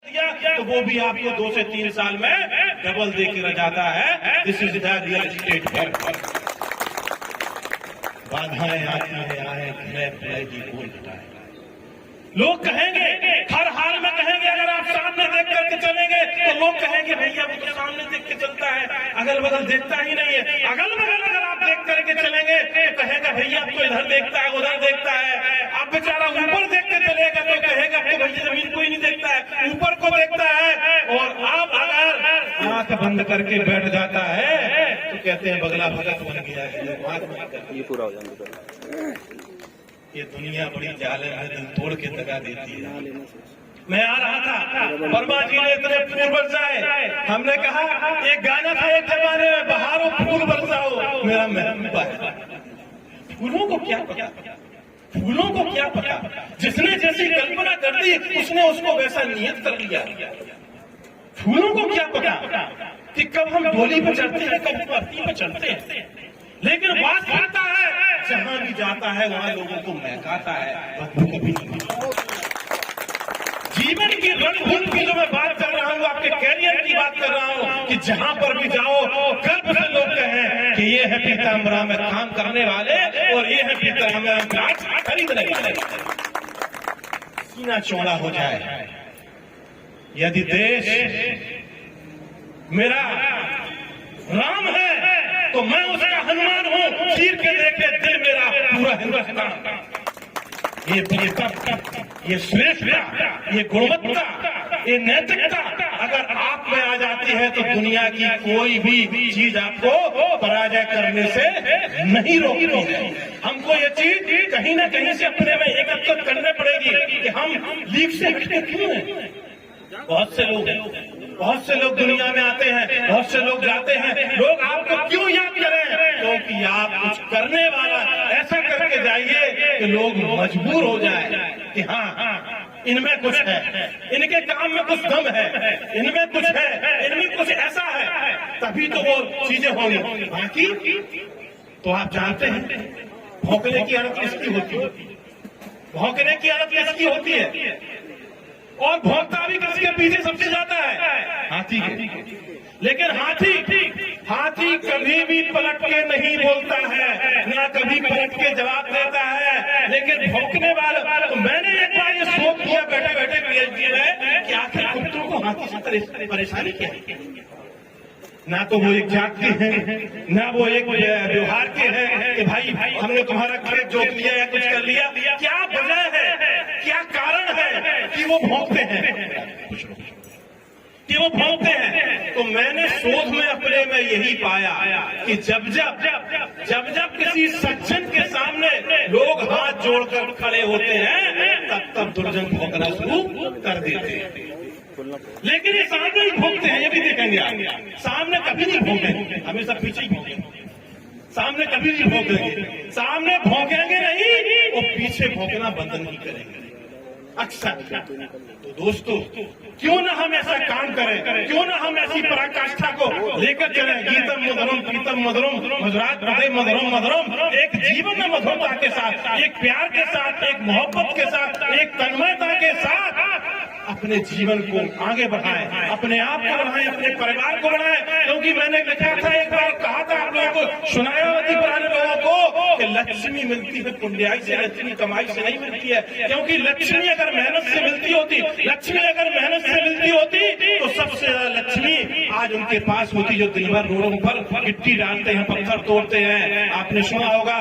तो वो भी आपको 2 से 3 साल में डबल दे के जाता है। This is the real estate है। बाधाएं आती है आए जी बोल है। लोग कहेंगे, हर हाल में कहेंगे, अगर आप सामने देख करके चलेंगे तो लोग कहेंगे भैया वो तो सामने देख के चलता है, अगल बगल देखता ही नहीं है। अगल बगल अगर आप देख करके चलेंगे तो कहेगा भैया अब तो इधर देखता है उधर देखता है। अब बेचारा ऊपर देख के चलेगा तो कहेगा तो भैया जमीन कोई नहीं देखता है, ऊपर को देखता है। और आप अगर आंख बंद करके बैठ जाता है तो कहते हैं बगला भगत बन गया है। ये पूरा हो जाएगा। ये दुनिया बड़ी जालिम है, दिल तोड़ के दगा देती है। मैं आ रहा था, वर्मा जी ने इतने फूल बरसाए। हमने कहा एक गाना था एक जमाने में, बहारों फूल बरसाओ मेरा महबूबा है। फूलों को क्या पता, फूलों को क्या पता, जिसने जैसी कल्पना कर दी उसने उसको वैसा नियत कर लिया। फूलों को क्या पता कि कब हम डोली पर चढ़ते हैं कब पत्ती पर चढ़ते हैं, लेकिन बात आता है जहां भी जाता है वहां लोगों को महकाता है, बदबू कभी नहीं। जीवन की रणभूमि की जो मैं बात कर रहा हूँ, आपके कैरियर की बात कर रहा हूँ कि जहां पर भी जाओ गर्व से लोग कहें कि ये है पीताम्बरा में काम करने वाले और ये है पीताम्बरा में प्लाट खरीदने वाले। सीना चौड़ा हो जाए। यदि देश मेरा राम है तो मैं उसका हनुमान हूँ, चीर के देखे दिल मेरा पूरा हिंदुस्तान। ये श्रेष्ठता, ये गुणवत्ता, ये नैतिकता अगर आप में आ जाती है तो दुनिया की कोई भी चीज आपको पराजय करने से नहीं रोकती है। हमको ये चीज कहीं ना कहीं से अपने में एकत्रित करनी पड़ेगी कि हम लीग से हटके क्यों हैं। बहुत से लोग दुनिया में आते हैं, बहुत से लोग जाते हैं। लोग आपको क्यों याद करें? क्योंकि आप कुछ करने वाला ऐसा करके जाइए कि लोग मजबूर हो जाए कि हाँ इनमें कुछ है, इनके काम में कुछ दम है, इनमें कुछ है, इनमें कुछ ऐसा है, तभी तो वो चीजें होंगी। बाकी तो आप जानते हैं भौंकने की आदत किसकी होती है, भौंकने की आदत किसकी होती है, और भौंकता भी किसके पीछे सबसे ज्यादा है, हाथी के। लेकिन हाथी कभी भी पलट के नहीं बोलता है, ना कभी पलट के जवाब देता है। लेकिन भौंकने वाला, तो मैंने एक बार ये सोच किया बैठे बैठे पीएचडी में कि आखिर कुत्तों को हाथी से परेशानी क्या है। ना तो वो एक जात के हैं, ना वो एक व्यवहार के हैं कि भाई हमने तुम्हारा खेत जोत लिया या कुछ कर लिया। क्या वजह है, क्या कारण है कि वो भौंकते हैं, कि वो भौंकते हैं। तो मैंने शोध में अपने में यही पाया कि जब जब किसी सज्जन के सामने लोग हाथ जोड़कर खड़े होते हैं तब दुर्जन भौंकना शुरू कर देते हैं। लेकिन ये सामने ही भौंकते हैं, ये भी देखेंगे आप। सामने कभी नहीं भौंकेंगे, हमेशा पीछे ही भौंकेंगे। सामने कभी नहीं भौंकेंगे, सामने भौंकेंगे नहीं और पीछे भौंकना बंद नहीं करेंगे अक्सर। तो दोस्तों क्यों ना हम ऐसा काम करें, क्यों ना हम ऐसी पराकाष्ठा को लेकर चलें। गीतम मधुरम प्रीतम मधुरम मधुरात हृदय मधुरम मधुरम। एक जीवन में मधुरता के साथ, एक प्यार के साथ, एक मोहब्बत के साथ, एक तन्मयता के साथ अपने जीवन को आगे बढ़ाएं, अपने आप को बढ़ाएं, अपने परिवार को बढ़ाएं। क्योंकि मैंने लिखा था, एक बार कहा था आप लोगों को, सुनाया थी पुराने लोगों को कि लक्ष्मी मिलती है पुण्याई से, लक्ष्मी कमाई से नहीं मिलती है। क्योंकि लक्ष्मी अगर मेहनत से मिलती होती, लक्ष्मी अगर मेहनत से मिलती होती तो सबसे ज्यादा लक्ष्मी आज उनके पास होती जो दिन भर रोडों पर गिट्टी डालते हैं, पत्थर तोड़ते हैं। आपने सुना होगा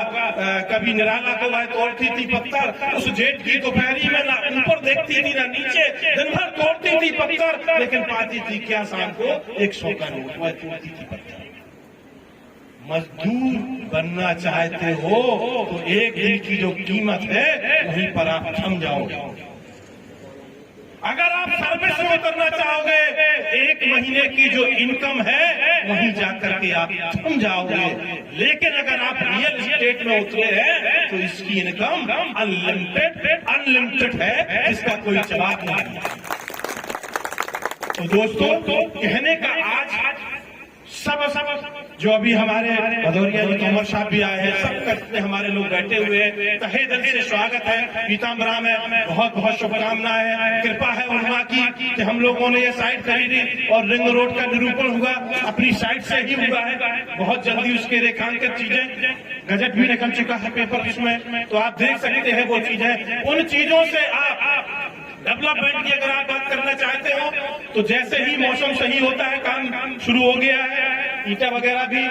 कभी निराला को वह तोड़ती थी पत्थर, उस जेठ की दोपहरी में ना ऊपर देखती थी ना नीचे, दिन भर तोड़ती थी पत्थर, लेकिन पाती थी क्या शाम को 100 का नोट, वह तोड़ती थी पत्थर। मजदूर बनना चाहते हो तो एक दिन की जो कीमत है वहीं पर आप थम जाओगे। अगर आप सर्विस में उतरना चाहोगे, एक महीने की जो इनकम है वहीं जाकर के आप थम जाओगे। लेकिन अगर आप रियल एस्टेट में उतरे हैं तो इसकी इनकम अनलिमिटेड है, इसका कोई जवाब नहीं। तो दोस्तों कहने का आज सब जो अभी हमारे भदौरिया जी तोमर साहब भी आए हैं, सब करते हमारे लोग बैठे हुए हैं, तहे दिल से स्वागत है। पीताम्बरा में बहुत बहुत शुभकामनाएं हैं। कृपा है उन्मा की कि हम लोगों ने ये साइट खरीदी और रिंग रोड का निरूपण हुआ अपनी साइट से ही हुआ है। बहुत जल्दी उसके रेखांकित चीजें, गजट भी निकल चुका है पेपर उसमें, तो आप देख सकते हैं वो चीजें। उन चीजों से आप डेवलपमेंट की अगर आप बात करना चाहते हो तो जैसे ही मौसम सही होता है, काम शुरू हो गया है, ईंटा वगैरह भी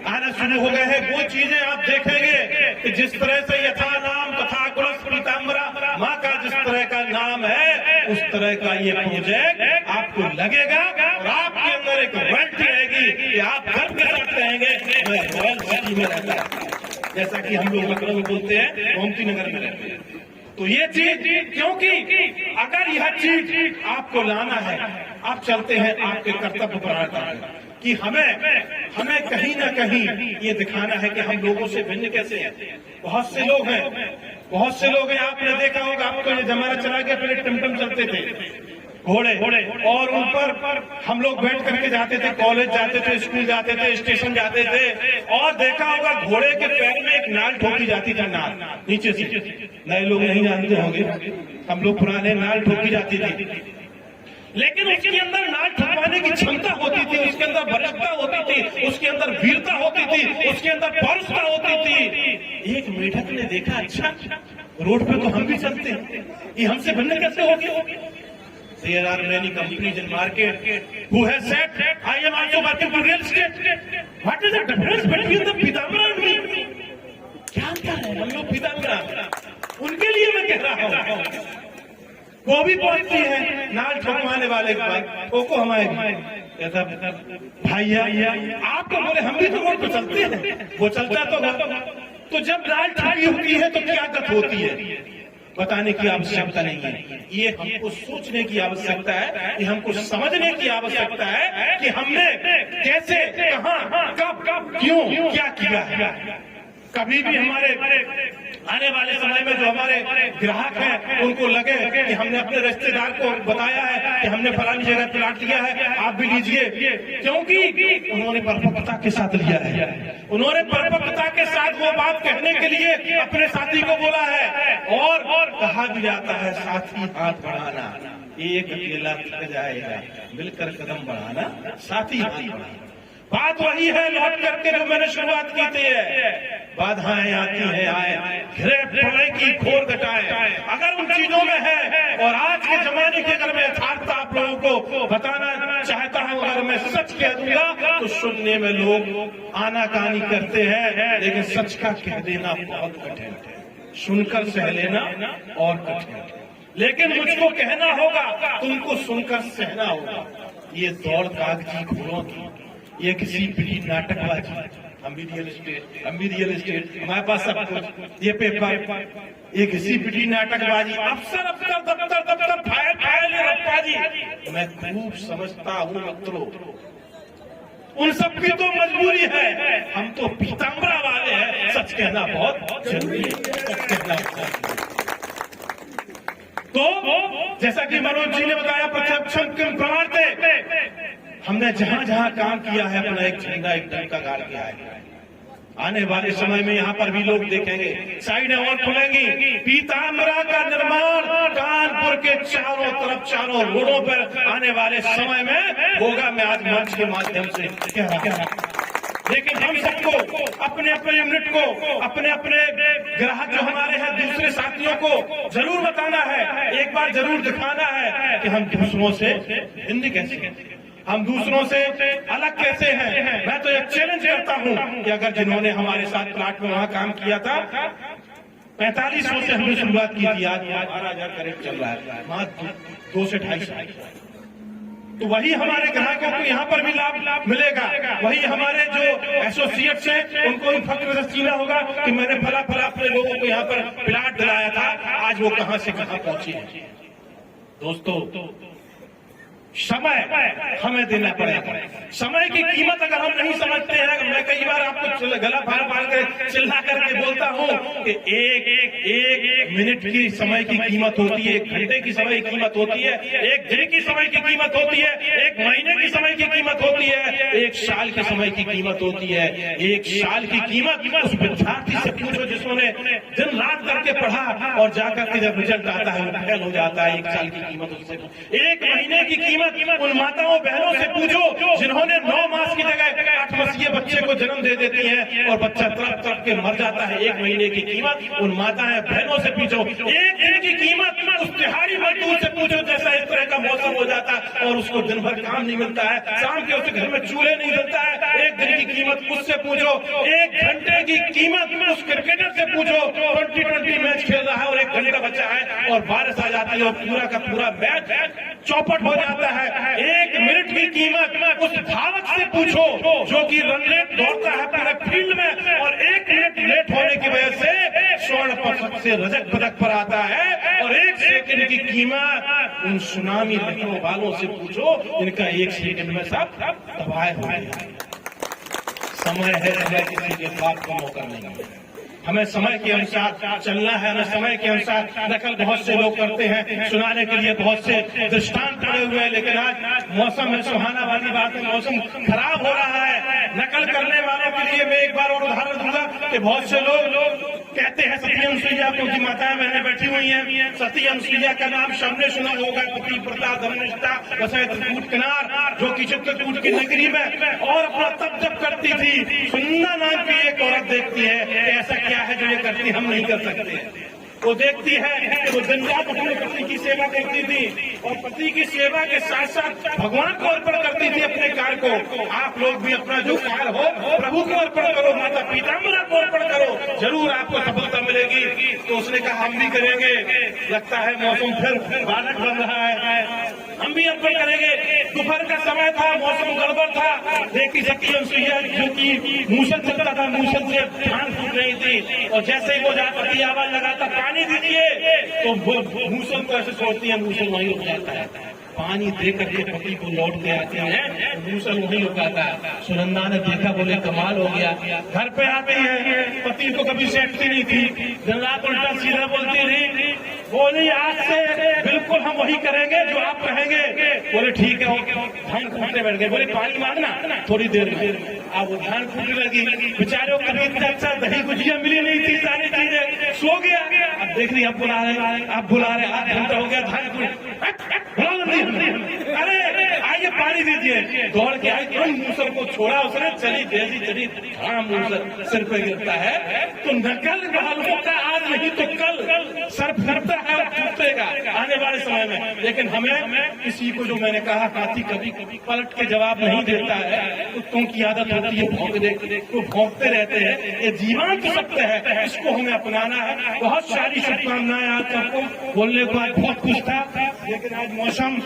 आना शुरू हो गए हैं, वो चीजें आप देखेंगे कि जिस तरह से यथा नाम तथा कुलस पीताम्बरा माँ का जिस तरह का नाम है, उस तरह का ये प्रोजेक्ट आपको लगेगा और आपके अंदर एक रॉयल्टी रहेगी कि आप गर्व के साथ कहेंगे मैं रॉयल सिटी में रहता हूं, जैसा कि हम लोग लखनऊ में बोलते हैं, गोमती नगर में रहते हैं। तो ये चीज, क्योंकि अगर यह चीज आपको लाना है, आप चलते हैं आपके कर्तव्य पर आता है कि हमें कहीं ना कहीं ये दिखाना है कि हम लोगों से भिन्न कैसे हैं। बहुत से लोग हैं, आपने देखा होगा, आपको ये जमाना चला गया, पहले टमटम चलते थे, घोड़े, और उन पर हम लोग बैठ करके जाते थे, कॉलेज जाते थे, स्कूल जाते थे, स्टेशन जाते थे, और देखा होगा घोड़े के पैर में एक नाल ठोकी जाती थी, नाल नीचे से। नए लोग नहीं जानते होंगे, हम लोग पुराने, नाल ठोकी जाती थी, लेकिन उसके अंदर नाल ठोकवाने की क्षमता होती थी, उसके अंदर बलिष्ठता होती थी, उसके अंदर वीरता होती थी, उसके अंदर पौरुषता होती थी। एक मेढक ने देखा, अच्छा रोड पे तो हम भी चलते हैं, ये हमसे भिन्न कैसे होगी? There are many companies in market who has said, I am also working for real estate. What is the difference between the Pitambara and me? क्या अंतर है? हम लोग पीताम्बरा, उनके लिए मैं कह रहा हूँ। वो भी पहुंचती है नाल ठोकवाने वाले के पास, को हमारे भैया आप तो बोले हम भी तो रोड पे चलते हैं, वो चलता तो जब नाल ठोकी होती है तो क्या गत होती है बताने की आवश्यकता नहीं है। ये हमको सोचने की आवश्यकता है, ये हमको समझने की आवश्यकता है कि हमने कैसे, कहां, कब, क्यों, क्या किया है। कभी भी हमारे आने वाले समय में जो हमारे ग्राहक हैं उनको लगे कि हमने अपने रिश्तेदार को बताया है कि हमने फलानी जगह प्लाट लिया है, आप भी लीजिए, क्योंकि उन्होंने परिपक्वता के साथ लिया है, उन्होंने परिपक्वता के साथ वो बात कहने के लिए अपने साथी को बोला है। और कहा भी जाता है साथी हाथ बढ़ाना, एक अकेला थक जाएगा, मिलकर कदम बढ़ाना, साथी हाथ बढ़ाना। बात वही है, लौट करके जो मैंने शुरुआत की थी, बाधाएं आती है आए, घिरे पड़े की घोर घटाए, अगर उन चीजों में है। और आज के जमाने की अगर मैं यथार्थता आप लोगों को बताना चाहता हूं, अगर मैं सच कह दूंगा तो सुनने में लोग आनाकानी करते हैं, लेकिन सच का कह देना बहुत कठिन है, सुनकर सह लेना और कठिन है, लेकिन मुझको कहना होगा, तुमको सुनकर सहना होगा। ये दौड़ कागजी घोड़ों की, ये किसी भी नाटकबाजी, हम भी रियल एस्टेट, हमारे पास सब कुछ, ये पेपर, ये किसी भी नाटकबाजी, अफसर दफ्तर फाइल रफ्ताजी, मैं खूब समझता हूँ मित्रों, उन सब की तो मजबूरी है, हम तो पीताम्बरा वाले हैं, सच कहना बहुत जरूरी है, सच कहना बहुत। तो जैसा कि मनोज जी ने बताया, प्रत्यक्षम किम प्रमाणते, हमने जहां जहां काम किया है अपना एक झंडा, एक डंका गाड़ किया है। आने वाले समय में यहाँ पर भी लोग देखेंगे, साइडें और खुलेंगी, पीताम्बरा का निर्माण कानपुर के चारों तरफ, चारों रोडों पर आने वाले समय में होगा। मैं आज मंच के माध्यम से कह रहा हूं, लेकिन हम सबको अपने अपने यूनिट को, अपने अपने ग्राहक जो हमारे हैं, दूसरे साथियों को जरूर बताना है, एक बार जरूर दिखाना है कि हम दूसरों से हिंदी कैसे हैं, हम दूसरों से अलग कैसे हैं। मैं तो एक चैलेंज करता हूं कि अगर जिन्होंने हमारे साथ प्लाट में वहां काम किया था, 4500 से हमने शुरुआत की थी, आज 12,000 का रेट चल रहा है, वहां 2 से 2.5, तो वही हमारे ग्राहकों को यहाँ पर भी लाभ मिलेगा, वही हमारे जो एसोसिएट्स हैं उनको भी फख्र सीना होगा कि मैंने फला अपने लोगों को यहाँ पर प्लाट दिलाया था, आज वो कहां से कहां पहुंचे हैं। दोस्तों, समय हमें देना पड़ेगा। समय की कीमत अगर हम नहीं समझते हैं, मैं कई बार आपको गला फाड़ फाड़ कर चिल्ला करके बोलता हूं कि एक मिनट की समय की कीमत होती है, 1 घंटे की समय की कीमत होती है, 1 दिन की समय की कीमत होती है, 1 महीने की समय की कीमत होती है, 1 साल की समय की कीमत होती है। 1 साल की कीमत उस विद्यार्थी से पूछो जिसने दिन रात करके पढ़ा और जाकर के जब रिजल्ट आता है वो फेल हो जाता है। 1 साल की कीमत उससे, 1 महीने की कीमत उन माताओं बहनों से पूछो जिन्होंने 9 मास की जगह 8 वर्षीय बच्चे को जन्म दे देती हैं और बच्चा तड़प तड़प के मर जाता है। 1 महीने की कीमत उन माताएं बहनों से पूछो। 1 दिन की कीमत उस दिहाड़ी मजदूर से पूछो जैसा इस तरह का मौसम हो जाता है और उसको दिन भर काम नहीं मिलता है, शाम के उसके घर में चूल्हे नहीं जलता है। 1 दिन की कीमत उससे पूछो। 1 घंटे की कीमत उस क्रिकेटर से पूछो 20-20 मैच खेल रहा है और 1 घंटा बचा है और बारिश आ जाती है और पूरा का पूरा मैच चौपट हो जाता है। 1 मिनट की कीमत उस धावक से पूछो जो कि रन रेट दौड़ता है पूरे फील्ड में और 1 मिनट लेट होने की वजह से स्वर्ण पदक से रजत पदक पर आता है। और 1 सेकंड की कीमत उन सुनामी लहरों वालों से पूछो जिनका 1 सेकंड में सब तबाह हो गया। समय है, समय किसी के पास का मौका नहीं है। हमें समय के अनुसार चलना है, हमें समय के अनुसार नकल बहुत से लोग करते हैं, सुनाने के लिए बहुत से दृष्टांत पड़े हुए हैं, लेकिन आज मौसम में सुहाना वाली बात है, मौसम खराब हो रहा है। नकल करने वालों के लिए मैं एक बार और उदाहरण दूंगा कि बहुत से लोग कहते हैं सती अनुसुईया, क्योंकि माताएं बहनें बैठी हुई हैं, सती अनुसुईया का नाम सबने सुना होगा। पति प्रता धर्मनिष्ठा वसै त्रिकूट किनार, जो कि चित्रकूट की नगरी में और अपना तप जप करती थी। सुंदर नाम की एक औरत देखती है कि ऐसा क्या है जो ये करती हम नहीं कर सकते। वो देखती है कि वो दिन रात अपने पति की सेवा करती थी और पति की सेवा के साथ साथ भगवान को अर्पण करती थी अपने कार्य को। आप लोग भी अपना जो कार्य हो प्रभु को अर्पण करो, माता पीताम्बरा को अर्पण करो, जरूर आपको सफलता मिलेगी। तो उसने कहा हम भी करेंगे। लगता है मौसम फिर बालक बन रहा है, हम भी अर्पण करेंगे। दोपहर का समय था, मौसम गड़बड़ था, देखी सती अनुसुईया जो कि मूसल चलता था, मूसल से धान फूट रही थी और जैसे ही वो पति आवाज लगाता पानी दीजिए तो मूसल को ऐसे छोड़ती है, मूसल वहीं रुक जाता है। पानी दे करके पति को लौट के आते हैं, मूसल वहीं रुकाता है। सुनंदा ने देखा, बोले कमाल हो गया। घर पे आती है, पति को कभी सेटती नहीं थी, दिन रात उल्टा सीधा बोलती रही। बोली आज से बिल्कुल हम वही करेंगे जो आप कहेंगे। बोले ठीक है, धान कूटने बैठ गए। बोले पानी मांगना थोड़ी देर में। अब वो धान कूटने लगी, बेचारे को कभी इतना अच्छा दही गुजिया मिली नहीं थी, सारी चीजें, सो गया। अब देख रही अब बुला रहे, अब बुला रहे, 8 घंटा हो गया धान अरे आइए पानी दीजिए। दौड़ के आई, तुरंत मूसल को छोड़ा उसने, चली तेजी चली, मूसल सिर पे गिरता है। तो नकल वालों का आज नहीं तो कल सर फटता है और टूटेगा आने वाले समय में। लेकिन हमें किसी को, जो मैंने कहा, हाथी कभी कभी पलट के जवाब नहीं देता है, कुत्तों की आदत होती है भौंक दे, तो भौंकते रहते हैं। ये जीवन तो सत्य है, इसको हमें अपनाना है। बहुत सारी शुभकामनाएं आज सबको, बोलने को आज बहुत कुछ था, लेकिन आज मौसम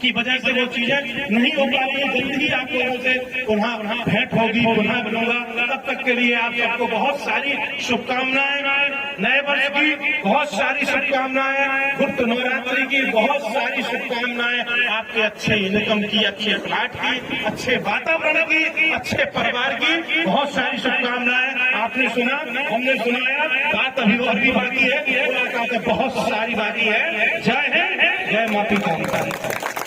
की वजह से वो चीजें नहीं हो पा रही है। जल्दी ही आप लोगों से पुनः भेंट होगी, पुनः मिलूंगा। तब तक के लिए आप सबको बहुत सारी शुभकामनाएं, नए वर्ष की बहुत सारी शुभकामनाएं, गुप्त नवरात्रि की बहुत सारी शुभकामनाएं, आपके अच्छे इनकम की, अच्छे फ्लैट की, अच्छे वातावरण की, अच्छे परिवार की बहुत सारी शुभकामनाएं। आपने सुना, हमने सुनाया, बात अभी और भी बाकी है, मुलाकातें बहुत सारी बाकी है। जय हिंद, जय माता पिता।